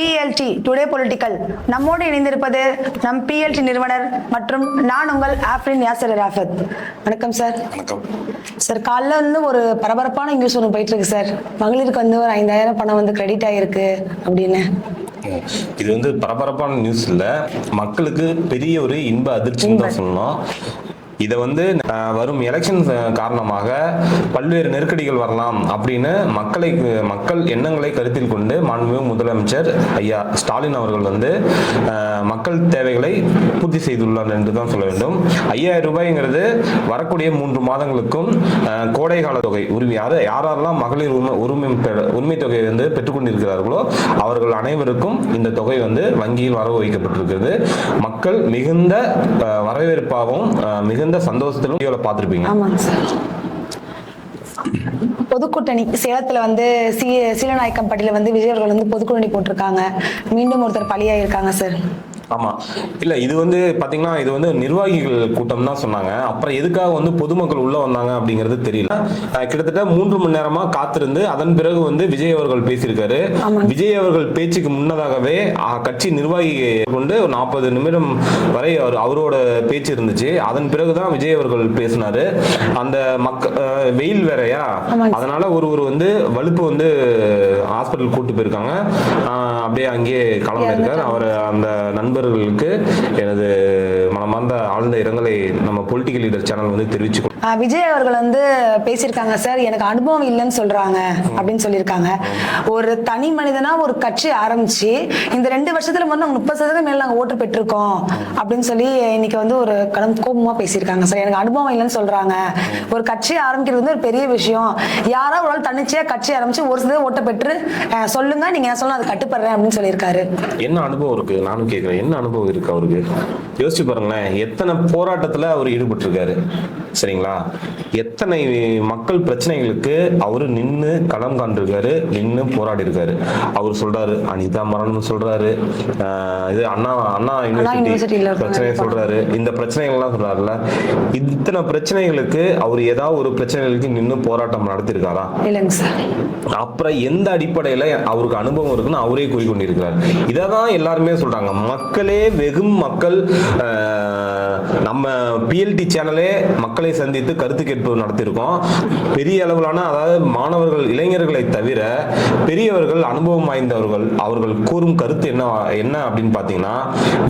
PLT today political நம்மோடு இணைந்திருப்பது நம் PLT நிறுவனர் மற்றும் நான் உங்கள் ஆஃப்ரின் யாசர் ராஃபத். வணக்கம் சார். வணக்கம் சார். காலைல வந்து ஒரு பரபரப்பான நியூஸ் ஒன்று போயிட்டு இருக்கு சார். மகளிருக்கு வந்து ஒரு 5000 பணம் வந்து கிரெடிட் ஆயிருக்கு அப்படின்னு. இது வந்து பரபரப்பான நியூஸ் இல்ல, மக்களுக்கு பெரிய ஒரு இன்ப அதிர்ச்சின்னு தான் சொல்லணும். இதை வந்து வரும் எலெக்ஷன் காரணமாக பல்வேறு நெருக்கடிகள் வரலாம் அப்படின்னு மக்கள் எண்ணங்களை கருத்தில் கொண்டு மாண்புமிகு முதலமைச்சர் ஐயா ஸ்டாலின் அவர்கள் வந்து மக்கள் தேவைகளை பூர்த்தி செய்துள்ளார் என்று தான் சொல்ல வேண்டும். 5000 ரூபாய்ங்கிறது வரக்கூடிய 3 மாதங்களுக்கும் கோடை கால தொகை யாரெல்லாம் மகளிர் உரிமை தொகையை வந்து பெற்றுக்கொண்டிருக்கிறார்களோ அவர்கள் அனைவருக்கும் இந்த தொகை வந்து வங்கியில் வரவு வைக்கப்பட்டிருக்கிறது. மக்கள் மிகுந்த வரவேற்பாகவும் மிகுந்த சந்தோஷத்திலும் பார்த்திருப்பீங்க. பொதுக்கூட்டணி சேலத்துல வந்து சீலநாயக்கம்பட்டியில வந்து விஜய் அவர்கள் வந்து பொதுக்கூட்டணி போட்டிருக்காங்க. மீண்டும் ஒருத்தர் பலியாயிருக்காங்க சார். ஆமா, இல்ல இது வந்து பாத்தீங்கன்னா இது வந்து நிர்வாகிகள் கூட்டம் தான் சொன்னாங்க. அப்புறம் எதுக்காக வந்து பொதுமக்கள் உள்ள வந்தாங்க அப்படிங்கிறது தெரியல. கிட்டத்தட்ட 3 மணி நேரமா காத்திருந்து அதன் பிறகு வந்து விஜய் அவர்கள் பேசியிருக்காரு. விஜய் அவர்கள் பேச்சுக்கு முன்னதாகவே கட்சி நிர்வாகி கொண்டு 40 நிமிடம் வரை அவரோட பேச்சு இருந்துச்சு. அதன் பிறகுதான் விஜய் அவர்கள் பேசினாரு. அந்த வெயில் வேறையா, அதனால ஒருவர் வந்து வலுப்பு வந்து ஹாஸ்பிட்டல் கூட்டு போயிருக்காங்க. அப்படியே அங்கேயே கிளம்பி இருக்காரு. அவர் அந்த நண்பர்களுக்கு எனது மனமார்ந்த ஆழ்ந்த இரங்கலை நம்ம பொலிட்டிக்கல் லீடர் சேனல் வந்து தெரிவிச்சு. விஜய் அவர்கள் வந்து பேசியிருக்காங்க சார். எனக்கு அனுபவம் இல்லைன்னு சொல்றாங்க அப்படின்னு சொல்லியிருக்காங்க. ஒரு தனி மனிதனா ஒரு கட்சி ஆரம்பிச்சு இந்த 2 வருஷத்துல வந்து 30% மேல நாங்க ஓட்டு பெற்றிருக்கோம் அப்படின்னு சொல்லி இன்னைக்கு வந்து ஒரு கோபமா பேசியிருக்காங்க சார். எனக்கு அனுபவம் இல்லைன்னு சொல்றாங்க. ஒரு கட்சி ஆரம்பிக்கிறது வந்து ஒரு பெரிய விஷயம். யாரோ ஒரு ஆள் தனிச்சையா கட்சி ஆரம்பிச்சு ஒரு சில ஓட்ட பெற்று சொல்லுங்க, நீங்க என்ன சொல்லணும், அது கட்டுப்படுறேன் அப்படின்னு சொல்லியிருக்காரு. என்ன அனுபவம் இருக்கு நானும் கேட்கிறேன். என்ன அனுபவம் இருக்கு அவருக்கு? யோசிச்சு பாருங்களேன். எத்தனை போராட்டத்துல அவர் ஈடுபட்டிருக்காரு, சரிங்களா? எத்தனை மக்கள் பிரச்சனைகளுக்கு அவரு நின்று களம் காண்டிருக்காரு, நின்று போராடி இருக்காரு. அவர் சொல்றாரு அனிதா மரணம் சொல்றாரு, இது அண்ணா யூனிவர்சிட்டி பிரச்சனை சொல்றாரு, இந்த பிரச்சனைகள் எல்லாம் சொல்றாருல்ல. இத்தனை பிரச்சனைகளுக்கு அவர் ஏதாவது ஒரு பிரச்சனைகளுக்கு நின்று போராட்டம் நடத்திருக்காரா? அப்புறம் எந்த அடிப்படையில அவருக்கு அனுபவம் இருக்குன்னு அவரே கூறிக்கொண்டிருக்கிறார். இதான் எல்லாருமே சொல்றாங்க. மக்களே வெகும் மக்கள் நம்ம PLT சேனலே மக்களை சந்தித்து கருத்து கேட்பு நடத்தியிருக்கோம். பெரிய அளவிலான, அதாவது மாணவர்கள் இளைஞர்களை தவிர பெரியவர்கள் அனுபவம் வாய்ந்தவர்கள் அவர்கள் கூறும் கருத்து என்ன அப்படின்னு பாத்தீங்கன்னா,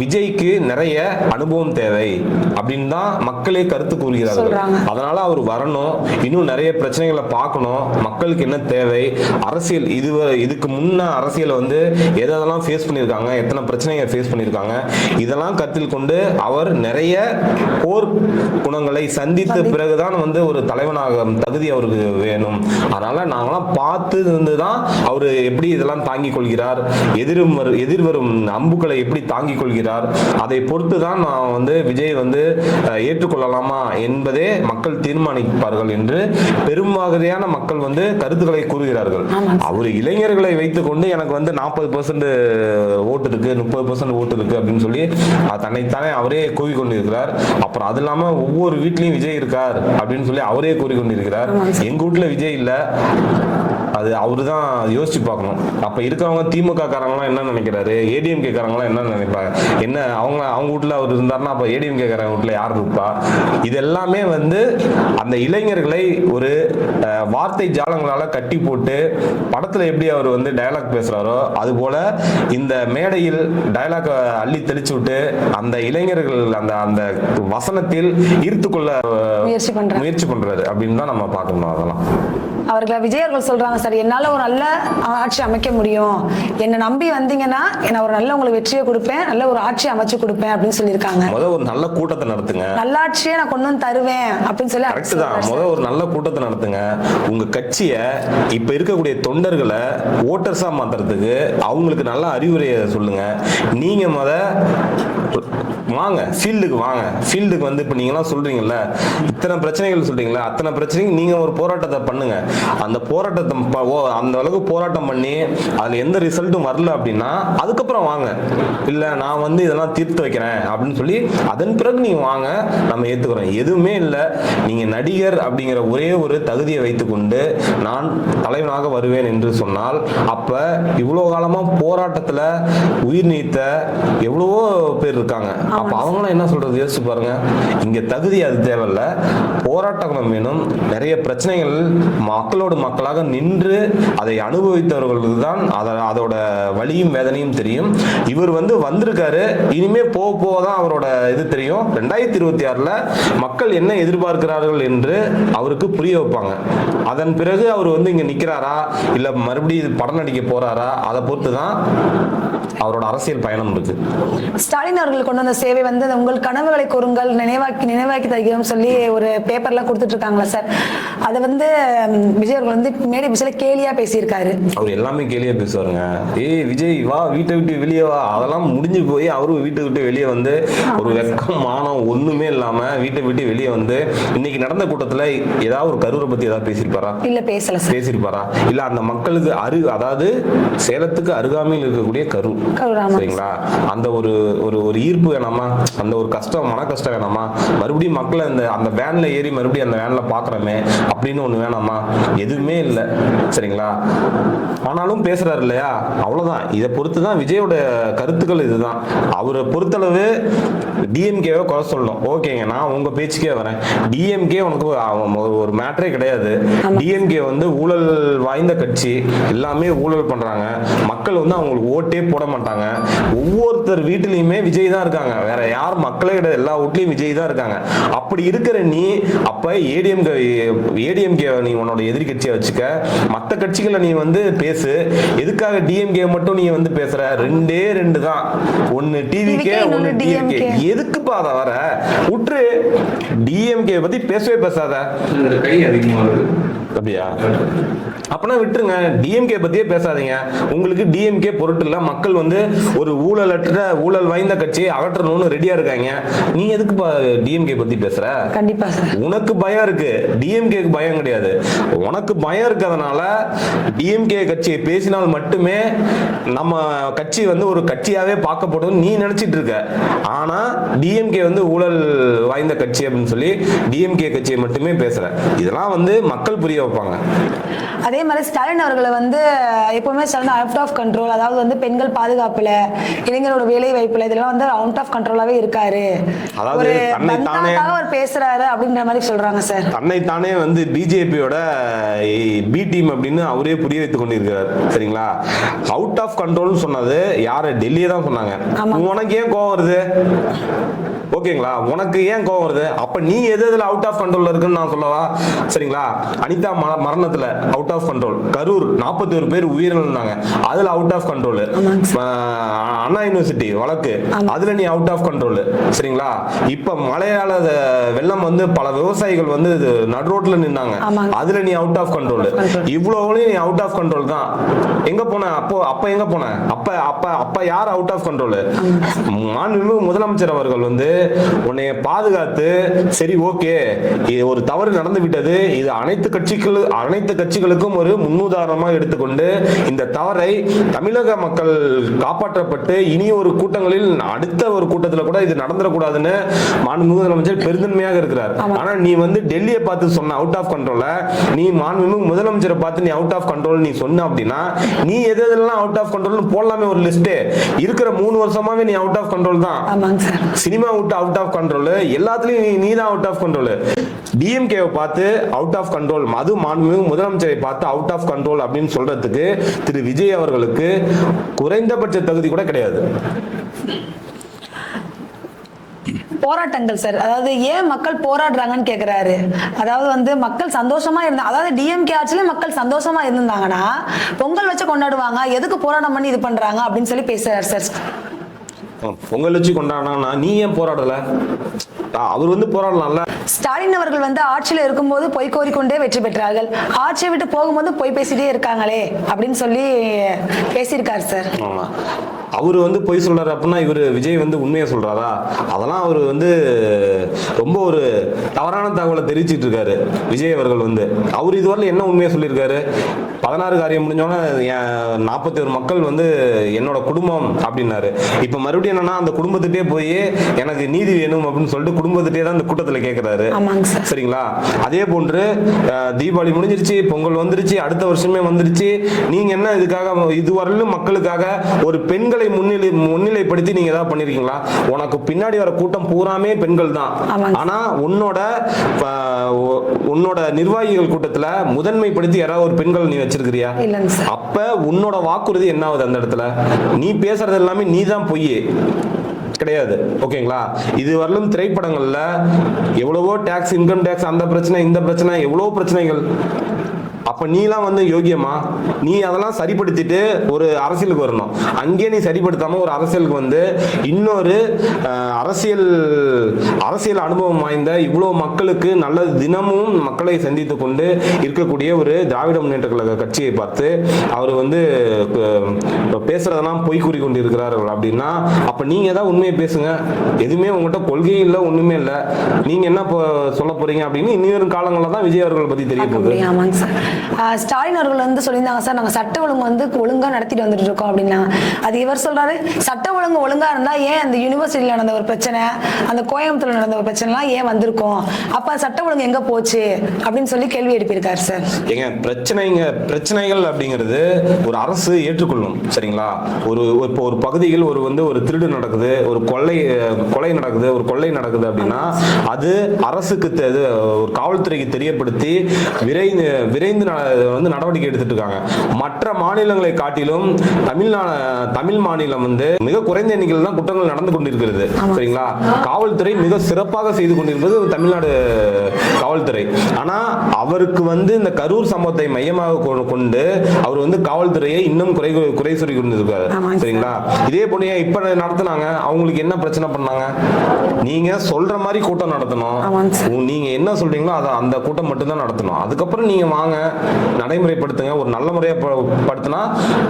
விஜய்க்கு நிறைய அனுபவம் தேவை அப்படின்னு தான் மக்களே கருத்து கூறுகிறார்கள். அதனால அவர் வரணும், இன்னும் நிறைய பிரச்சனைகளை பார்க்கணும், மக்களுக்கு என்ன தேவை, அரசியல் இதுக்கு முன்ன அரசியல் வந்து எதெல்லாம் ஃபேஸ் பண்ணியிருக்காங்க, எத்தனை பிரச்சனைகளை ஃபேஸ் பண்ணியிருக்காங்க, இதெல்லாம் கருத்தில் கொண்டு அவர் நிறைய போர் குணங்களை சந்தித்த பிறகுதான் வந்து ஒரு தலைவனாக தகுதி அவருக்கு வேணும். அதனால நாங்களாம் பார்த்து இருந்துதான் அவரு எப்படி இதெல்லாம் தாங்கிக் கொள்கிறார், எதிர்வரும் அம்புகளை எப்படி தாங்கிக் கொள்கிறார், அதை பொறுத்துதான் நான் வந்து விஜய் வந்து ஏற்றுக்கொள்ளலாமா என்பதே மக்கள் தீர்மானிப்பார்கள் என்று பெரும்பாலான மக்கள் வந்து கருத்துக்களை கூறுகிறார்கள். அவர் இளைஞர்களை வைத்துக் கொண்டு எனக்கு வந்து 40% ஓட்டு இருக்கு, 30% ஓட்டு இருக்கு அப்படின்னு சொல்லி தன்னைத்தானே அவரே கூறிக்கொண்டிருக்கிறார். அப்புறம் அது இல்லாம ஒவ்வொரு வீட்லயும் விஜய் இருக்கார் அப்படின்னு சொல்லி அவரே கூறிக்கொண்டிருக்கிறார். எங்க வீட்டுல விஜய் இல்ல, அது அவரு தான் யோசிச்சு பார்க்கணும். அப்ப இருக்கிறவங்க திமுக காரங்களாம் என்ன நினைக்கிறாரு, ADMK காரங்களாம் என்ன நினைப்பாங்க, என்ன அவங்க வீட்டுல அவர் இருந்தாருன்னா அப்ப ADMK காரங்க வீட்டுல யார் இருப்பா? இது எல்லாமே வந்து அந்த இளைஞர்களை ஒரு வார்த்தை ஜாலங்களால கட்டி போட்டு படத்துல எப்படி அவர் வந்து டயலாக் பேசுறாரோ அது போல இந்த மேடையில் டயலாக் அள்ளி தெளிச்சு விட்டு அந்த இளைஞர்கள் அந்த அந்த வசனத்தில் ஈர்த்து கொள்ள முயற்சி பண்றாரு அப்படின்னு தான் நம்ம பார்க்கணும். அதெல்லாம் அவர்கள் விஜய் அவர்கள் சொல்றாங்க சார், என்னால ஒரு நல்ல ஆட்சி அமைக்க முடியும், என்னை நம்பி வந்தீங்கன்னா நான் ஒரு நல்ல உங்களுக்கு வெற்றியை கொடுப்பேன், நல்ல ஒரு ஆட்சி அமைச்சு கொடுப்பேன் அப்படின்னு சொல்லியிருக்காங்க. முதல் ஒரு நல்ல கூட்டத்தை நடத்துங்க, நல்ல ஆட்சியை நான் கொண்டு வந்து தருவேன் அப்படின்னு சொல்லி. கரெக்ட் தான். முதல் ஒரு நல்ல கூட்டத்தை நடத்துங்க. உங்க கட்சியை இப்ப இருக்கக்கூடிய தொண்டர்களை ஓட்டர்ஸா மாத்துறதுக்கு அவங்களுக்கு நல்ல அறிவுரையை சொல்லுங்க. நீங்க வாங்க ஃபீல்டுக்கு வாங்க. ஃபீல்டுக்கு வந்து இப்ப நீங்க எல்லாம் சொல்றீங்கல்ல, இத்தனை பிரச்சனைகள் சொல்றீங்களா, அத்தனை பிரச்சனைக்கு நீங்க ஒரு போராட்டத்தை பண்ணுங்க. அந்த போராட்டத்தை அந்த அளவுக்கு போராட்டம் பண்ணி அதுல எந்த ரிசல்ட்டும் வரல அப்படின்னா அதுக்கப்புறம் வாங்க. இல்ல நான் வந்து இதெல்லாம் தீர்த்து வைக்கிறேன் அப்படின்னு சொல்லி அதன் பிறகு நீங்க வாங்க, நம்ம ஏத்துக்கிறோம். எதுவுமே இல்ல, நீங்க நடிகர் அப்படிங்கிற ஒரே ஒரு தகுதியை வைத்துக்கொண்டு நான் தலைவனாக வருவேன் என்று சொன்னால், அப்ப இவ்வளவு காலமா போராட்டத்துல உயிர் நீத்த எவ்வளவோ பேர் இருக்காங்க. அப்ப அவங்களாம் என்ன சொல்றது யோசிச்சு பாருங்க. இங்க தகுதி அது தேவையில்ல, போராட்டம் வேணும். நிறைய பிரச்சனைகள் மக்களோடு மக்களாக நின்று அதை அனுபவித்தவர்களுக்கு தான் அதோட வலியும் வேதனையும் தெரியும். இவர் வந்து வந்திருக்காரு, இனிமே போக போதான் அவரோட இது தெரியும். 2026ல மக்கள் என்ன எதிர்பார்க்கிறார்கள் என்று அவருக்கு புரிய வைப்பாங்க. அதன் பிறகு அவர் வந்து இங்க நிக்கிறாரா இல்ல மறுபடியும் படம் நடிக்க போறாரா, அதை பொறுத்து தான் அவரோட அரசியல் பயணம் இருக்கு. ஸ்டாலின் அவர்கள் கொண்டு வந்த சேவை வந்து உங்கள் கனவுகளை கூறுங்கள், நினைவாக்கி தருகிறோம் சொல்லி ஒரு பேப்பர்லாம் கொடுத்துட்டு இருக்காங்களா சார்? அதை வந்து விஜய் அவர்கள் வந்து மேடை பிசில கேலியா பேசியிருக்காரு. அவர் எல்லாமே கேலியா பேசுவாருங்க. ஏய் விஜய் வா, வீட்டை விட்டு வெளியே வா, அதெல்லாம் முடிஞ்சு போய் அவரும் வீட்டை விட்டு வெளியே வந்து ஒரு வெக்கம் மானம் ஒண்ணுமே இல்லாம வீட்டை விட்டு வெளியே வந்து இன்னைக்கு நடந்த கூட்டத்துல ஏதாவது ஒரு கரூரை பத்தி ஏதாவது பேசியிருப்பாரா? இல்ல பேசல சார். பேசியிருப்பாரா? இல்ல அந்த மக்களுக்கு அதாவது சேலத்துக்கு அருகாமையில் இருக்கக்கூடிய கரூர், சரிங்களா, அந்த ஒரு ஒரு ஈர்ப்பு வேணாமா? அந்த ஒரு கஷ்டம், மன கஷ்டம் வேணாமா? மறுபடியும் மக்களை அந்த வேன்ல ஏறி மறுபடியும் அந்த வேன்ல பாக்குறமே அப்படின்னு ஒண்ணு வேணாமா? எதுவுமே இல்லை, சரிங்களா. ஆனாலும் பேசுறாரு இல்லையா, அவ்வளவுதான். இதை பொறுத்துதான் விஜயோட கருத்துக்கள் இதுதான். அவரை பொறுத்தளவு டிஎம்கேவை குறை சொல்லணும், ஓகேங்க, நான் உங்க பேச்சுக்கே வரேன். டிஎம்கே உனக்கு ஒரு மேட்டரே கிடையாது. டிஎம்கே வந்து ஊழல் வாய்ந்த கட்சி, எல்லாமே ஊழல் பண்றாங்க. மக்கள் வந்து அவங்களுக்கு ஓட்டே போட மாட்டாங்க. ஒவ்வொருத்தர் வீட்டிலையுமே விஜய் தான் இருக்காங்க, வேற யார் மக்களே கிடையாது, எல்லா வீட்லயும் விஜய் தான் இருக்காங்க. அப்படி இருக்கிற நீ அப்ப ஏடிஎம்கே நீ உன்னோட எதிரி கட்சியை வச்சுக்க, மற்ற கட்சிகளை நீ வந்து பேசு. எதுக்காக டிஎம்கே மட்டும் நீ வந்து பேசுற? ரெண்டே ரெண்டு தான், ஒன்னு டிவிகே ஒன்னு டிஎம்கே. எதுக்குப்பா அதை வர விட்டுரு, டிஎம்கே பத்தி பேசவே பேசாத. கை அதிகமா இருக்கு அப்படியா? அப்பனா விட்டுருங்க, டிஎம்கே பத்தியே பேசாதீங்க. உங்களுக்கு டிஎம்கே பொருட்டு இல்ல, மக்கள் வந்து ஒரு ஊழல் வாய்ந்த கட்சியை அகற்றணும்னு ரெடியா இருக்காங்க. நீ எதுக்கு டிஎம்கே பத்தி பேசுற? கண்டிப்பா சார். உனக்கு பயம் இருக்கு, டிஎம்கேக்கு பயம் கிடையாது. உனக்கு பயம் இருக்கிறதுனால டிஎம்கே கட்சியை பேசினால் மட்டுமே நம்ம கட்சி வந்து ஒரு கட்சியாவே பார்க்கப்படும் நீ நினைச்சிட்டு இருக்க. ஆனா டிஎம்கே வந்து ஊழல் வாய்ந்த கட்சி அப்படின்னு சொல்லி டிஎம்கே கட்சியை மட்டுமே பேசுற. இதெல்லாம் வந்து மக்கள் புரிய வைப்பாங்க. அதே மாதிரி ஸ்டாலின் அவர்களை வந்து எப்பவுமே ஸ்டாலின் அவுட் ஆஃப் கண்ட்ரோல், அதாவது வந்து பெண்கள் பாதுகாப்புல, இளைஞரோட வேலை வாய்ப்புல, இதெல்லாம் வந்து அவுட் ஆஃப் கண்ட்ரோலாவே இருக்காரு, ஒரு அவர் பேசுறாரு அப்படின்ற மாதிரி சொல்றாங்க சார். தன்னைத்தானே வந்து பிஜேபியோட பி டீம் அப்படின்னு அவரே புரிய வைத்துக் கொண்டிருக்கிறார், சரிங்களா. அவுட் ஆஃப் கண்ட்ரோல் சொன்னது யாரு? டெல்லியே தான் சொன்னாங்க. உனக்கு ஏன் கோவம் வருது? ஓகேங்களா, உனக்கு ஏன் கோவம் வருது? அப்ப நீ எதுல அவுட் ஆஃப் கண்ட்ரோல் இருக்குன்னு நான் சொல்லவா? சரிங்களா, அனிதா மரணத்துல அவுட் ஆஃப் கண்ட்ரோல், கரூர் 41 பேர் உயிரிழந்தாங்க, அதுல out of control, Anna university வழக்கு, அதுல நீ அவுட் ஆஃப் கண்ட்ரோல், சரிங்களா. இப்ப மலையாள வெள்ளம் வந்து பல விவசாயிகள் வந்து நடு ரோட்ல நின்னாங்க, அதுல நீ அவுட் ஆஃப் கண்ட்ரோல். இவ்வளவு நீ அவுட் ஆஃப் கண்ட்ரோல் தான். எங்க போன? அப்ப எங்க போன? அப்ப யார் அவுட் ஆஃப் கண்ட்ரோல்? மாண்புமிகு முதலமைச்சர் அவர்கள் வந்து உன்னை பாதுகாத்து, சரி ஓகே இது ஒரு தவறு நடந்து விட்டது, இது அனைத்து கட்சிகளுக்கும் ஒரு முன்னுதாரணமாக எடுத்துக்கொண்டு இந்த தவறை தமிழக மக்கள் காப்பாற்றப்பட்டு இனி ஒரு கூட்டங்களில் அடுத்த ஒரு கூட்டத்தில் கூட இது நடந்துடக்கூடாதுன்னு மாண்புமிகு முதலமைச்சர் பெருந்தன்மையாக இருக்கிறார். ஆனா நீ வந்து டெல்லியை பார்த்து சொன்ன அவுட் ஆஃப் கண்ட்ரோல, நீ மாண்புமிகு முதலமைச்சரை பார்த்து நீ அவுட் ஆஃப் கண்ட்ரோல் நீ சொன்ன அப்படின்னா நீ எதெல்லாம் அவுட் ஆஃப் கண்ட்ரோல் போடலாமே ஒரு லிஸ்ட். இருக்கிற 3 வருஷமாவே நீ அவுட் ஆஃப் கண்ட்ரோல் தான். சினிமா அவுட் ஆஃப் கண்ட்ரோல், எல்லாத்துலயும் நீ தான் அவுட் ஆஃப் கண்ட்ரோல். டிஎம்கேவை பார்த்து அவுட் ஆஃப் கண்ட்ரோல், அது மாண்புமிகு முதலமைச்சரை பார்த்து அவுட் ஆஃப் கண்ட்ரோல் அப்படின்னு சொல்றதுக்கு திரு விஜய் அவர்களுக்கு குறைந்தபட்ச தகுதி கூட கிடையாது. போராட்டங்கள் சார், அதாவது ஏன் மக்கள் போராடுறாங்கன்னு கேக்குறாரு. அதாவது வந்து மக்கள் சந்தோஷமா இருந்தா, அதாவது டிஎம்கே ஆட்சியில மக்கள் சந்தோஷமா இருந்தாங்கன்னா பொங்கல் வச்சு கொண்டாடுவாங்க, எதுக்கு போராட்டம் பண்ணி இது பண்றாங்க அப்படின்னு சொல்லி பேசுறாரு சார். பொங்கல் வச்சு கொண்டாடினா நீ ஏன் போராடல? அவர் வந்து போராடலாம்ல. ஸ்டாலின் அவர்கள் வந்து ஆட்சியில இருக்கும்போது பொய் கோரிக்கொண்டே வெற்றி பெற்றார்கள், ஆட்சியை விட்டு போகும்போது பொய் பேசிட்டே இருக்காங்களே அப்படின்னு சொல்லி பேசியிருக்காரு சார். அவரு வந்து பொய் சொல்றாரு அப்படின்னா இவரு விஜய் வந்து உண்மையை சொல்றாரா? அதெல்லாம் அவரு வந்து ரொம்ப ஒரு தவறான தகவலை தெரிவிச்சிட்டு இருக்காரு விஜய் அவர்கள் வந்து. அவர் இதுவரை என்ன உண்மையை சொல்லியிருக்காரு? 16 காரியம் முடிஞ்சோன்னா 41 மக்கள் வந்து என்னோட குடும்பம் அப்படின்னாரு. இப்ப மறுபடியும் என்னன்னா அந்த குடும்பத்திட்டே போய் எனக்கு நீதி வேணும் அப்படின்னு சொல்லிட்டு குடும்பத்திட்டே தான் இந்த கூட்டத்தில் கேட்கிறாரு. சரிங்களா? அதே போன்று தீபாவளி முடிஞ்சிருச்சு, பொங்கல் வந்துருச்சு, அடுத்த வருஷமே வந்துருச்சு. நீங்க என்ன இதுக்காக இதுவரையிலும் மக்களுக்காக ஒரு பெண்களை முன்னிலைப்படுத்தி நீங்க ஏதாவது பண்ணிருக்கீங்களா? உனக்கு பின்னாடி வர கூட்டம் பூராமே பெண்கள் தான். ஆனா உன்னோட நிர்வாகிகள் கூட்டத்துல முதன்மைப்படுத்தி யாராவது ஒரு பெண்கள் நீ வச்சிருக்கிறியா? அப்ப உன்னோட வாக்குறுதி என்ன ஆகுது அந்த இடத்துல? நீ பேசுறது எல்லாமே நீ தான் பொய் கிடையாது. ஓகேங்களா? இது வரலும் திரைப்படங்கள்ல எவ்வளவோ டாக்ஸ், இன்கம் டாக்ஸ், அந்த பிரச்சனை இந்த பிரச்சனை எவ்வளவோ பிரச்சனைகள். அப்ப நீலாம் வந்து யோகியமா? நீ அதெல்லாம் சரிப்படுத்திட்டு ஒரு அரசியலுக்கு வரணும். அங்கே நீ சரிப்படுத்தாம ஒரு அரசியலுக்கு வந்து இன்னொரு அரசியல் அனுபவம் வாய்ந்த இவ்வளவு மக்களுக்கு நல்ல தினமும் மக்களை சந்தித்து கொண்டு இருக்கக்கூடிய ஒரு திராவிட முன்னேற்ற கழக கட்சியை பார்த்து அவர் வந்து பேசுறதெல்லாம் பொய் கூறி கொண்டு இருக்கிறார்கள் அப்படின்னா அப்ப நீங்க ஏதாவது உண்மையை பேசுங்க. எதுவுமே உங்ககிட்ட கொள்கை இல்லை, ஒண்ணுமே இல்லை. நீங்க என்ன சொல்ல போறீங்க அப்படின்னு இனி வரும் காலங்களில் தான் விஜய் அவர்கள் பத்தி தெரிய போகுது. ஸ்டாலின் அவர்கள் வந்து சொல்லியிருந்தாங்க சார், நாங்க சட்ட ஒழுங்கு வந்து ஒழுங்கா நடத்திட்டு வந்துட்டு இருக்கோம் அப்படின்னா. அது இவர் சொல்றாரு, சட்ட ஒழுங்கு ஒழுங்கா இருந்தா ஏன் அந்த யூனிவர்சிட்டியில நடந்த ஒரு பிரச்சனை, அந்த கோயம்புத்தூர்ல நடந்த ஒரு பிரச்சனைலாம் ஏன் வந்திருக்கும்? அப்ப சட்ட ஒழுங்கு எங்க போச்சு அப்படின்னு சொல்லி கேள்வி எழுப்பியிருக்காரு சார். ஏங்க பிரச்சனைகள் அப்படிங்கிறது ஒரு அரசு ஏற்றுக்கொள்ளும். சரிங்களா? இப்போ ஒரு பகுதியில் ஒரு திருடு நடக்குது, ஒரு கொலை நடக்குது, ஒரு கொள்ளை நடக்குது அப்படின்னா அது அரசுக்கு ஒரு காவல்துறைக்கு தெரியப்படுத்தி விரைந்து வந்து நடவடிக்கை எடுத்துட்டு இருக்காங்க. மற்ற மாநிலங்களை காட்டிலும் தமிழ் மாநிலம் வந்து மிக குறைந்த எண்ணிக்கையில் தான் குற்றங்கள் நடந்து கொண்டிருக்கிறது. சரிங்களா? காவல்துறை மிக சிறப்பாக செய்து கொண்டிருப்பது தமிழ்நாடு காவல்துறை. ஆனா அவருக்கு வந்து இந்த கரூர் சம்பவத்தை மையமாக கொண்டு அவர் வந்து காவல்துறையை இன்னும் குறை சொல்லி கொண்டிருக்காரு. சரிங்களா? இதே போல இப்ப நடத்தினாங்க, அவங்களுக்கு என்ன பிரச்சனை பண்ணாங்க? நீங்க சொல்ற மாதிரி கூட்டம் நடத்தணும். நீங்க என்ன சொல்றீங்களோ அந்த கூட்டம் மட்டும் தான் நடத்தணும். அதுக்கப்புறம் நீங்க வாங்க நடைமுறைப்படுத்துங்க. ஒரு நல்ல முறையை படுத்தினா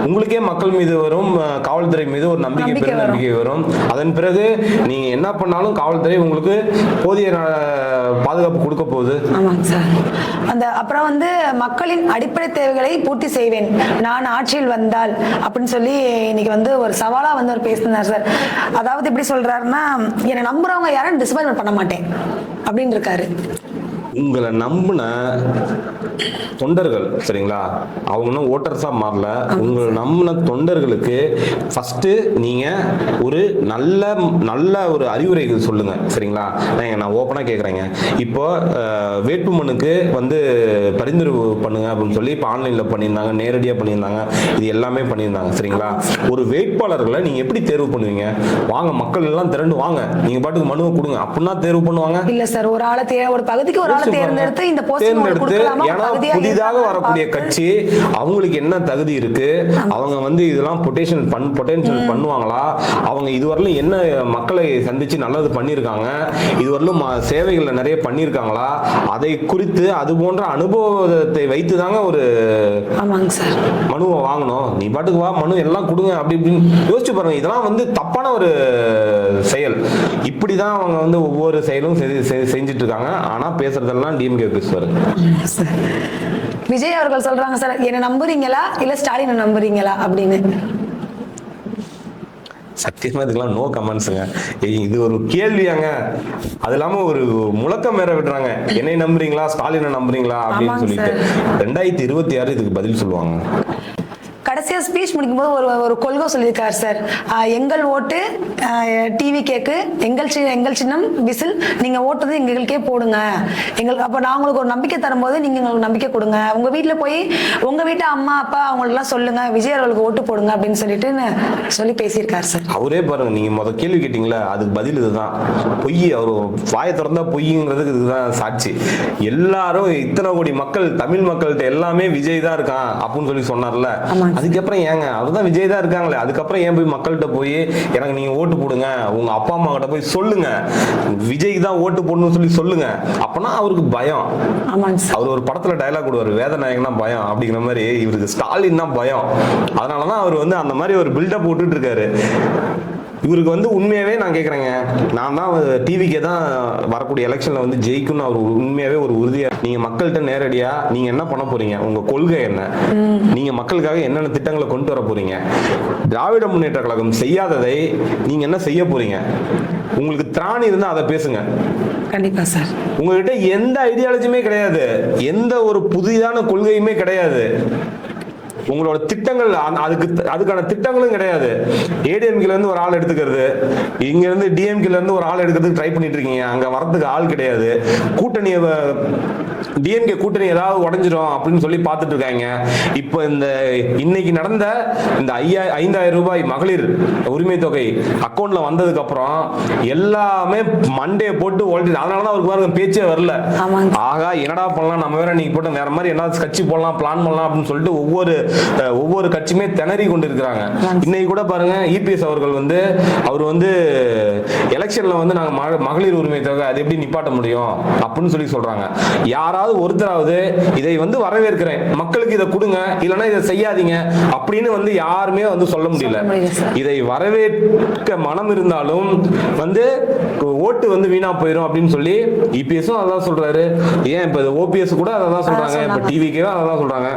உங்களுக்கே மக்கள் மீது வரும், காவல்துறை மீது ஒரு நம்பிக்கை வரும். அதன் பிறகு நீங்க என்ன பண்ணாலும் காவல்துறை உங்களுக்கு போதிய பாதுகாப்பு கொடுக்க போகுது. அப்புறம் வந்து மக்களின் அடிப்படை தேவைகளை பூர்த்தி செய்வேன் நான் ஆட்சியில் வந்தால் அப்படின்னு சொல்லி இன்னைக்கு வந்து ஒரு சவாலா வந்து அவர் பேசினார் சார். அதாவது எப்படி சொல்றாருன்னா, என்னை நம்புறவங்க யாரும் டிசப்பாயின்மெண்ட் பண்ண மாட்டேன் அப்படின்னு இருக்காரு. உங்களை நம்பின தொண்டர்கள், சரிங்களா, அவங்க ஓட்டர்ஸா மாறல. உங்களை நம்பின தொண்டர்களுக்கு ஃபர்ஸ்ட் நீங்க ஒரு நல்ல ஒரு அறிவுரை சொல்லுங்க. சரிங்களா? நான் ஓப்பனா கேட்குறேங்க. இப்போ வேட்புமனுக்கு வந்து பரிந்துரை பண்ணுங்க அப்படின்னு சொல்லி இப்போ ஆன்லைன்ல பண்ணியிருந்தாங்க, நேரடியாக பண்ணியிருந்தாங்க, இது எல்லாமே பண்ணியிருந்தாங்க. சரிங்களா? ஒரு வேட்பாளர்களை நீங்க எப்படி தேர்வு பண்ணுவீங்க? வாங்க மக்கள் எல்லாம் திரண்டு வாங்க, நீங்க பாட்டுக்கு மனுவை கொடுங்க அப்படின்னா தேர்வு பண்ணுவாங்க? இல்ல சார், ஒரு பகுதிக்கு ஒரு தேர்ந்தெடுத்து இந்த புதிதாக வரக்கூடிய கட்சி அவங்களுக்கு என்ன தகுதி இருக்கு, அவங்க வந்து இதெல்லாம் பொட்டன்ஷியல் பண்ணுவாங்களா, அவங்க இதுவரையிலும் என்ன மக்களை சந்திச்சு நல்லது பண்ணியிருக்காங்க, இதுவரையிலும் சேவைகளை நிறைய பண்ணியிருக்காங்களா, அதை குறித்து அது போன்ற அனுபவத்தை வைத்து தாங்க ஒரு மனுவை வாங்கணும். நீ பாட்டுக்கு வா, மனு எல்லாம் கொடுங்க அப்படி இப்படின்னு யோசிச்சு பாருங்க. இதெல்லாம் வந்து தப்பான ஒரு செயல். இப்படிதான் அவங்க வந்து ஒவ்வொரு செயலும் செஞ்சுட்டு இருக்காங்க. ஆனா பேசுறதெல்லாம் டிஎம்கே பேசுவாரு. விஜய் அவர்கள் சொல்றாங்க சார், என்ன நம்புறீங்களா இல்ல ஸ்டாலினை நம்புறீங்களா அப்படின்னு. சத்தியமா இதுக்கெல்லாம் நோ கமெண்ட்ஸுங்க. இது ஒரு கேள்வியாங்க. அது இல்லாம ஒரு முழக்கம் வேற விடுறாங்க, என்னை நம்புறீங்களா ஸ்டாலினை நம்புறீங்களா அப்படின்னு சொல்லிட்டு. 2026 இதுக்கு பதில் சொல்லுவாங்க. கடைசியா ஸ்பீச் முடிக்கும் போது ஒரு கொள்கை சொல்லியிருக்காரு சார். எங்கள் ஓட்டு டிவி கேக்கு, எங்கள் சின்னம் விசில், நீங்க ஓட்டுறது எங்களுக்கே போடுங்க. அப்ப நான் உங்களுக்கு ஒரு நம்பிக்கை தரும்போது நீங்க எங்களுக்கு நம்பிக்கை கொடுங்க. உங்க வீட்டுல போய் உங்க வீட்டு அம்மா அப்பா அவங்களெல்லாம் சொல்லுங்க, விஜய் அவர்களுக்கு ஓட்டு போடுங்க அப்படின்னு சொல்லி பேசியிருக்காரு சார். அவரே பாருங்க, நீங்க கேள்வி கேட்டீங்களா, அதுக்கு பதில் இதுதான். பொய். அவர் வாயை திறந்தா பொய்ங்கிறதுக்கு இதுதான் சாட்சி. எல்லாரும் இத்தனை கோடி மக்கள், தமிழ் மக்கள்கிட்ட எல்லாமே விஜய் தான் இருக்கான் அப்படின்னு சொல்லி சொன்னார்ல, அதுக்கு அதுக்கப்புறம் ஏங்க அவர்தான் விஜய் தான் இருக்காங்களே, அதுக்கப்புறம் ஏன் போய் மக்கள்கிட்ட போய் எனக்கு நீங்க ஓட்டு போடுங்க, உங்க அப்பா அம்மா கிட்ட போய் சொல்லுங்க விஜய்க்கு தான் ஓட்டு போடணும்னு சொல்லி சொல்லுங்க. அப்பனா அவருக்கு பயம். ஆமாங்க சார். அவர் ஒரு படத்துல டயலாக் விடுவார், வேதநாயகனா பயம் அப்படிங்கிற மாதிரி இவருக்கு ஸ்டாலின் தான் பயம். அதனாலதான் அவர் வந்து அந்த மாதிரி ஒரு பில்டப் போட்டுட்டு இருக்காரு. இவருக்கு வந்து உண்மையாவே நான் கேட்குறேங்க, நான் தான் டிவிக்கே தான் வரக்கூடிய எலெக்ஷன்ல வந்து ஜெயிக்கும்னு அவர் உண்மையாவே ஒரு உறுதியா, நீங்க மக்கள்கிட்ட நேரடியா நீங்க என்ன பண்ண போறீங்க, உங்க கொள்கை என்ன, நீங்க மக்களுக்காக என்னென்ன திட்டங்களை கொண்டு வர போறீங்க, திராவிட முன்னேற்ற கழகம் செய்யாததை நீங்க என்ன செய்ய போறீங்க, உங்களுக்கு திராணி இருந்தா அதை பேசுங்க. கண்டிப்பா சார். உங்ககிட்ட எந்த ஐடியாலஜியுமே கிடையாது, எந்த ஒரு புதிதான கொள்கையுமே கிடையாது, உங்களோட திட்டங்கள் அதுக்கான திட்டங்களும் கிடையாது. ஏடிஎம்கேல இருந்து ஒரு ஆள் எடுத்துக்கிறது, இங்க இருந்து டிஎம்கேல இருந்து ஒரு ஆள் எடுக்கிறதுக்கு ட்ரை பண்ணிட்டு இருக்கீங்க, அங்க வரதுக்கு ஆள் கிடையாது. கூட்டணி டிஎம்கே கூட்டணி ஏதாவது உடைஞ்சிரும் அப்படின்னு சொல்லி பார்த்துட்டு இருக்காங்க. இப்போ இன்னைக்கு நடந்த இந்த 5,000 ரூபாய் மகளிர் உரிமை தொகை அக்கௌண்ட்ல வந்ததுக்கு அப்புறம் எல்லாமே மண்டே போட்டு ஓல்டி. அதனாலதான் அவருக்கு பாருங்க பேச்சே வரல. ஆகா என்னடா பண்ணலாம், நம்ம வேற நீங்க போட்டு வேற மாதிரி என்ன கட்சி போடலாம் பிளான் பண்ணலாம் அப்படின்னு சொல்லிட்டு ஒவ்வொரு கட்சியுமே திணறி கொண்டு இருக்கிறாங்க. இன்னைக்கு கூட பாருங்க இபிஎஸ் அவர்கள் வந்து அவர் வந்து எலெக்ஷன்ல வந்து நாங்க மகளிர் உரிமை தொகை அது எப்படி நிப்பாட்ட முடியும் அப்படின்னு சொல்லி சொல்றாங்க. யாராவது ஒருத்தராவது இதை வந்து வரவேற்கிறேன், மக்களுக்கு இதை கொடுங்க, இல்லைன்னா இதை செய்யாதீங்க அப்படின்னு வந்து யாருமே வந்து சொல்ல முடியல. இதை வரவேற்க மனம் இருந்தாலும் வந்து ஓட்டு வந்து வீணா போயிடும் அப்படின்னு சொல்லி இபிஎஸும் அதான் சொல்றாரு. ஏன் இப்ப ஓபிஎஸ் கூட அதான் சொல்றாங்க, இப்ப டிவிக்கே அதான் சொல்றாங்க.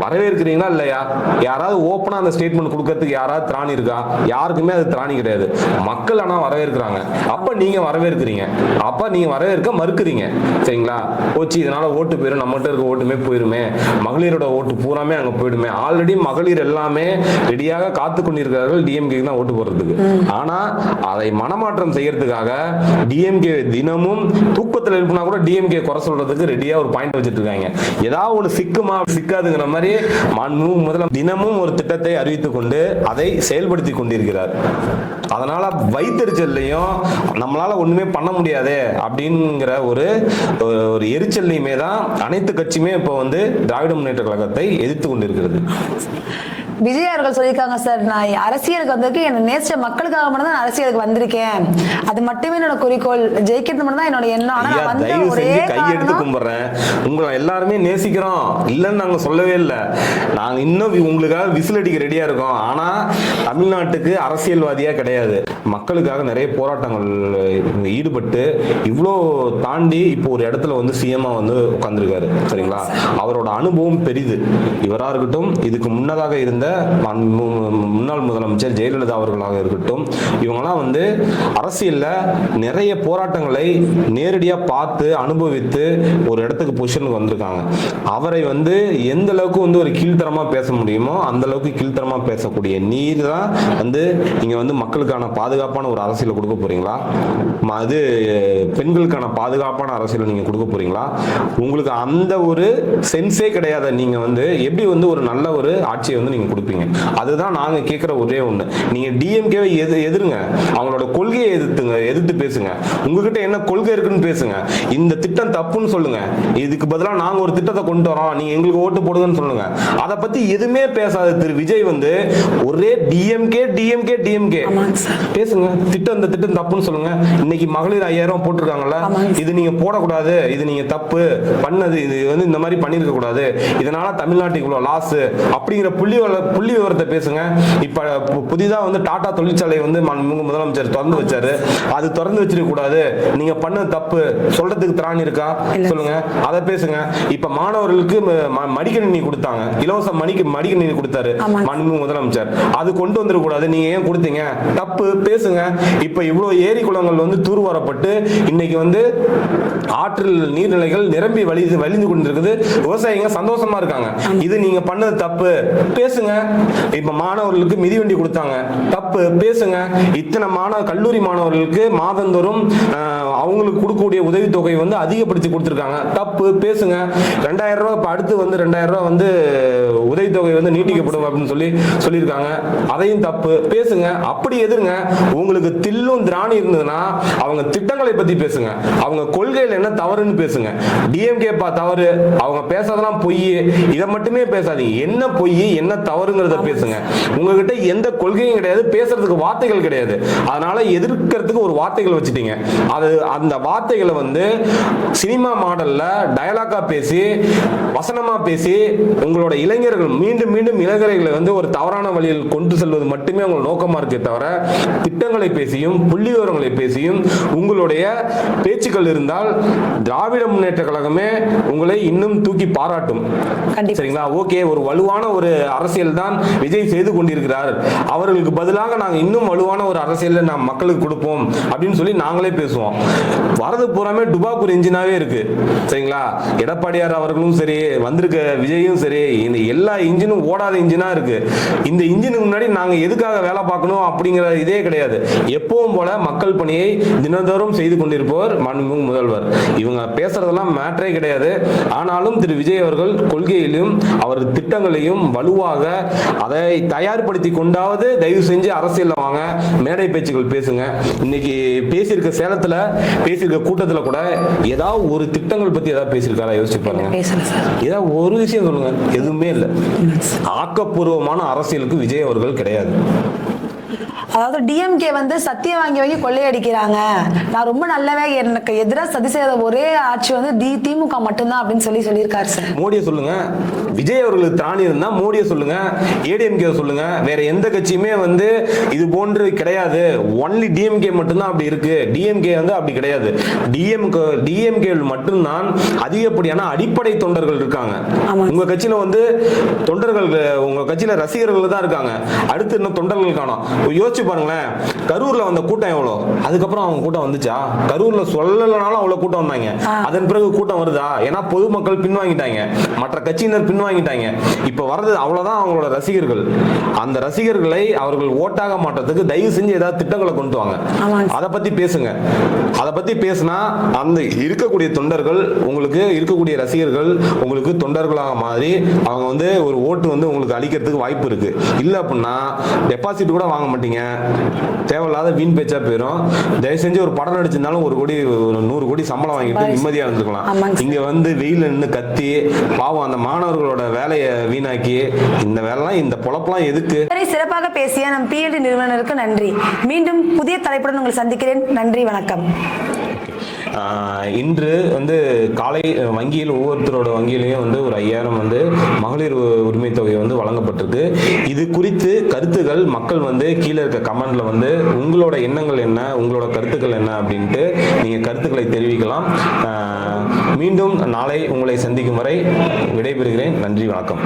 வரவேற்கிறீங்களா இல்லையா? யாராவது ஓப்பனா அந்த ஸ்டேட்மெண்ட் கொடுக்கறதுக்கு யாராவது திராணி இருக்கா? யாருக்குமே அது திராணி கிடையாது. மக்கள் ஆனா வரவேற்கிறாங்க. அப்ப நீங்க வரவேற்கிறீங்க, அப்ப நீங்க வரவேற்க மறுக்கிறீங்க. சரிங்களா? போச்சு இதனால ஓட்டு போயிடும், நம்மகிட்ட இருக்க ஓட்டுமே போயிருமே, மகளிரோட ஓட்டு பூராமே அங்க போயிடுமே. ஆல்ரெடி மகளிர் எல்லாமே ரெடியாக காத்து கொண்டிருக்கிறார்கள் டிஎம்கே தான் ஓட்டு போடுறதுக்கு. ஆனா அதை மனமாற்றம் செய்யறதுக்காக டிஎம்கே தினமும் தூக்கத்தில் எழுப்பினா கூட டிஎம்கே குறை சொல்றதுக்கு ரெடியா ஒரு பாயிண்ட் வச்சிட்டு இருக்காங்க. ஏதாவது ஒரு சிக்குமா சிக்காதுங்கிற மாதிரி முதல்ல தினமும் ஒரு திட்டத்தை அறிவித்துக் கொண்டு அதை செயல்படுத்தி கொண்டிருக்கிறார். அதனால வைத்தறிச்சல்லையும் நம்மளால ஒண்ணுமே பண்ண முடியாது அப்படிங்கிற ஒரு எரிச்சல்லையுமே தான் அனைத்து கட்சியுமே இப்ப வந்து திராவிட முன்னேற்ற கழகத்தை எதிர்த்து கொண்டிருக்கிறது. விஜய் அவர்கள் சொல்லியிருக்காங்க சார், நான் அரசியலுக்கு வந்திருக்கு என்ன நேசிச்ச மக்களுக்காக மட்டும் தான் அரசியலுக்கு வந்திருக்கேன், அது மட்டுமே என்னோட குறிக்கோள், ஜெயிக்கிறது மட்டும் தான் என்னோட எண்ணம். ஆனா நான் வந்து ஒரே கையெடுத்து கும்பிடுறேன், உங்களை எல்லாருமே நேசிக்கிறோம் இல்லைன்னு நாங்க சொல்லவே இல்லை. நாங்க இன்னும் உங்களுக்காக விசில் அடிக்க ரெடியா இருக்கோம். ஆனா தமிழ்நாட்டுக்கு அரசியல்வாதியா கிடையாது, மக்களுக்காக நிறைய போராட்டங்கள் ஈடுபட்டு இவ்வளோ தாண்டி இப்போ ஒரு இடத்துல வந்து சிஎம்மா வந்து உட்கார்ந்துருக்காரு. சரிங்களா? அவரோட அனுபவம் பெரிது. இவரா இருக்கட்டும், இதுக்கு முன்னதாக இருந்த முன்னாள் முதலமைச்சர் ஜெயலலிதா அவர்களாக இருக்கட்டும், இவங்கெல்லாம் வந்து அரசியல்ல நிறைய போராட்டங்களை நேரடியா பார்த்து அனுபவித்து ஒரு இடத்துக்கு பொசிஷனுக்கு வந்திருக்காங்க. அவரை வந்து எந்த அளவுக்கு வந்து ஒரு கீழ்த்தரமா பேச முடியுமோ அந்த அளவுக்கு கீழ்த்தரமா பேசக்கூடிய நீர் தான் வந்து நீங்க வந்து மக்களுக்கான பாதுகாப்பான ஒரு அரசியலை கொடுக்க போறீங்களா? அது பெண்களுக்கான பாதுகாப்பான அரசியலை நீங்க கொடுக்க போறீங்களா? உங்களுக்கு அந்த ஒரு சென்ஸே கிடையாது. நீங்க வந்து எப்படி வந்து ஒரு நல்ல ஒரு ஆட்சியை வந்து நீங்க கொடுப்பீங்க? அதுதான் நாங்க கேட்கிற ஒரே ஒண்ணு. நீங்க டிஎம்கேவை எதிருங்க, அவங்களோட கொள்கையை எதிர்த்து பேசுங்க, உங்ககிட்ட என்ன கொள்கை இருக்குன்னு பேசுங்க. இந்த திட்டம் தப்புன்னு சொல்லுங்க, இதுக்கு பதிலா நாங்க ஒரு திட்டத்தை கொண்டு வரோம், நீங்க எங்களுக்கு ஓட்டு போடுங்கன்னு சொல்லுங்க. அதை பத்தி எதுவுமே பேசாத திரு விஜய் வந்து ஒரே டிஎம்கே டிஎம்கே டிஎம்கே பேசுங்க. திட்டம் இந்த திட்டம் தப்புன்னு சொல்லுங்க. இன்னைக்கு மகளிர் 5,000 போட்டிருக்காங்கல்ல, இது நீங்க போடக்கூடாது, இது நீங்க தப்பு பண்ணது, இது வந்து இந்த மாதிரி பண்ணிருக்க கூடாது, இதனால தமிழ்நாட்டுக்கு இவ்வளவு லாஸ் அப்படிங்கிற புள்ளி விவரத்தை பேசுங்க. இப்ப புதிதா வந்து டாடா தொழிற்சாலை வந்து முதலமைச்சர் திறந்து வச்சாரு, அது திறந்து வச்சிருக்க கூடாது, நீங்க பண்ணது தப்பு சொல்றதுக்கு திராணி இருக்கா சொல்லுங்க, அதை பேசுங்க. இப்ப மாணவர்களுக்கு மடிக்கணினி கொடுத்தாங்க, இலவச மடிக்கணினி கொடுத்தாரு முதலமைச்சர், அது கொண்டு வந்துட கூடாது, நீங்க ஏன் கொடுத்தீங்க, தப்பு பேசுங்க. இப்ப இவ்வளவு ஏரி குளங்கள் வந்து தூர்வாரப்பட்டு இன்னைக்கு வந்து ஆற்றில் நீர்நிலைகள் நிரம்பி வழிந்து கொண்டிருக்குது, விவசாயிங்க சந்தோஷமா இருக்காங்க, இது நீங்க பண்ணது தப்பு பேசுங்க. இப்ப மாணவர்களுக்கு மிதிவண்டி கொடுத்தாங்க, தப்பு பேசுங்க. இத்தனை கல்லூரி மாணவர்களுக்கு மாதந்தோறும் அவங்களுக்கு கொடுக்கக்கூடிய உதவித்தொகை வந்து அதிகப்படுத்தி கொடுத்திருக்காங்க, தப்பு பேசுங்க. 2,000 ரூபாய் அடுத்து வந்து 2,000 ரூபாய் வந்து உதவித்தொகை வந்து நீட்டிக்கப்படும் அப்படின்னு சொல்லியிருக்காங்க, அதையும் தப்பு பேசுங்க. அப்படி எதிருங்க. உங்களுக்கு தில்லும் திராணி இருந்ததுன்னா அவங்க திட்டங்களை பத்தி பேசுங்க, அவங்க கொள்கையில் என்ன தவறுன்னு பேசுங்க. டிஎம்கே தவறு, அவங்க பேசாதெல்லாம் பொய், இதை மட்டுமே பேசாதீங்க. என்ன பொய் என்ன தவறு தவறுங்கிறத பேசுங்க. உங்ககிட்ட எந்த கொள்கையும் கிடையாது, பேசுறதுக்கு வார்த்தைகள் கிடையாது. அதனால எதிர்க்கிறதுக்கு ஒரு வார்த்தைகள் வச்சுட்டீங்க. அது அந்த வார்த்தைகளை வந்து சினிமா மாடல்ல டயலாக்கா பேசி வசனமா பேசி உங்களோட இளைஞர்கள் மீண்டும் மீண்டும் இளைஞர்களை வந்து ஒரு தவறான வழியில் கொண்டு செல்வது மட்டுமே உங்கள் நோக்கமா இருக்கே தவிர, திட்டங்களை பேசியும் புள்ளி விவரங்களை பேசியும் உங்களுடைய பேச்சுக்கள் இருந்தால் திராவிட முன்னேற்ற கழகமே உங்களை இன்னும் தூக்கி பாராட்டும். சரிங்களா? ஓகே, ஒரு வலுவான ஒரு அரசியல் தான் விஜய் செய்து கொண்டிருக்கிறார், அவர்களுக்கு பதிலாக நாங்கள் இன்னும் வலுவான ஒரு அரசியலை நாம் மக்களுக்கு கொடுப்போம் அப்படின்னு சொல்லி நாங்களே பேசுவோம். வரது பூராமே டுபாக்கூர் இன்ஜினாவே இருக்கு. சரிங்களா? எடப்பாடியார் அவர்களும் சரி, வந்திருக்க விஜயும் சரி, இந்த எல்லா இன்ஜினும் ஓடாத இன்ஜினா இருக்கு. இந்த இன்ஜினுக்கு முன்னாடி நாங்க எதுக்காக வேலை பார்க்கணும் அப்படிங்கிற இதே கிடையாது. எப்பவும் போல மக்கள் பணியை தினந்தோறும் செய்து கொண்டிருப்பவர் மாண்புமிகு முதல்வர். இவங்க பேசுறதெல்லாம் மேட்டரே கிடையாது. ஆனாலும் திரு விஜய் அவர்கள் கொள்கையிலும் அவர் திட்டங்களையும் வலுவாக அதை தயார்படுத்தி கொண்டாவது தயவு செஞ்சு அரசியல் வாங்க, மேடை பேச்சுகள் பேசுங்க. இன்னைக்கு பேசியிருக்க சேலத்துல பேசியிருக்க கூட்டத்துல கூட ஏதாவது ஒரு திட்டங்கள் பத்தி ஏதாவது பேசியிருக்காரா? யோசிச்சு பாருங்க. ஏதாவது ஒரு விஷயம் சொல்லுங்க. எதுவுமே இல்லை. ஆக்கப்பூர்வமான அரசியலுக்கு விஜய் அவர்கள் கிடையாது. அதாவது டிஎம்கே வந்து சத்தியம் வாங்கி வாங்கி கொள்ளையடிக்கிறாங்க, நான் ரொம்ப நல்லவே, எனக்கு எதிராக சதி செய்த ஒரே ஆட்சி வந்து திமுக மட்டும்தான் அப்படின்னு சொல்லியிருக்காரு சார். மோடியை சொல்லுங்க. விஜய் அவர்களுக்கு திராணி இருந்தா மோடியை சொல்லுங்க, ஏடிஎம்கே சொல்லுங்க. வேற எந்த கட்சியுமே வந்து இது போன்று கிடையாது. ஒன்லி டிஎம்கே மட்டும்தான் அப்படி இருக்கு. டிஎம்கே வந்து அப்படி கிடையாது. டிஎம்கே மட்டும்தான் அதிகப்படியான அடிப்படை தொண்டர்கள் இருக்காங்க. உங்க கட்சியில வந்து தொண்டர்கள், உங்க கட்சியில ரசிகர்கள் தான் இருக்காங்க. அடுத்து இன்னும் தொண்டர்கள் காணோம். யோசிச்சு பாருங்களேன், கரூர்ல வந்த கூட்டம் எவ்வளோ, அதுக்கப்புறம் அவங்க கூட்டம் வந்துச்சா? கரூர்ல சொல்லலனாலும் அவ்வளவு கூட்டம் வந்தாங்க. அதன் பிறகு கூட்டம் வருதா? ஏன்னா பொதுமக்கள் பின்வாங்கிட்டாங்க, மற்ற கட்சியினர் பின்வாங்கிட்டாங்க. இப்ப வர்றது அவ்வளவுதான் அவங்களோட ரசிகர்கள். அந்த ரசிகர்களை அவர்கள் ஓட்டாக மாற்றத்துக்கு தயவு செஞ்சு ஏதாவது திட்டங்களை கொண்டு வாங்க. அதை பத்தி பேசுங்க. அதை பத்தி பேசினா அந்த இருக்கக்கூடிய தொண்டர்கள், உங்களுக்கு இருக்கக்கூடிய ரசிகர்கள் உங்களுக்கு தொண்டர்களாக மாதிரி அவங்க வந்து ஒரு ஓட்டு வந்து உங்களுக்கு அளிக்கிறதுக்கு வாய்ப்பு இருக்கு. இல்ல அப்படின்னா டெபாசிட் கூட வாங்க மாட்டீங்க. தேவையில்லாத வீண் பேச்சா போயிடும். தயவு செஞ்சு ஒரு படம் நடிச்சிருந்தாலும் 1 கோடி 100 கோடி சம்பளம் வாங்கிட்டு நிம்மதியா இருந்துக்கலாம். இங்க வந்து வெயில நின்று கத்தி பாவம் அந்த மாணவர்களோட வேலையை வீணாக்கி இந்த வேலைலாம், இந்த பொழப்பெல்லாம் எதுக்கு? சிறப்பாக பேசிய நம் பிஎல்டி நிறுவனருக்கு நன்றி. மீண்டும் புதிய தலைப்புடன் உங்களை சந்திக்கிறேன். நன்றி, வணக்கம். இன்று வந்து காலை வங்கியில் ஒவ்வொருத்தரோட வங்கியிலையும் வந்து ஒரு 5000 வந்து மகளிர் உரிமை தொகை வந்து வழங்கப்பட்டிருக்கு. இது குறித்து கருத்துகள் மக்கள் வந்து கீழே இருக்க கமெண்ட்ல வந்து உங்களோட எண்ணங்கள் என்ன, உங்களோட கருத்துக்கள் என்ன அப்படின்ட்டு நீங்க கருத்துக்களை தெரிவிக்கலாம். மீண்டும் நாளை உங்களை சந்திக்கும் வரை விடைபெறுகிறேன். நன்றி, வணக்கம்.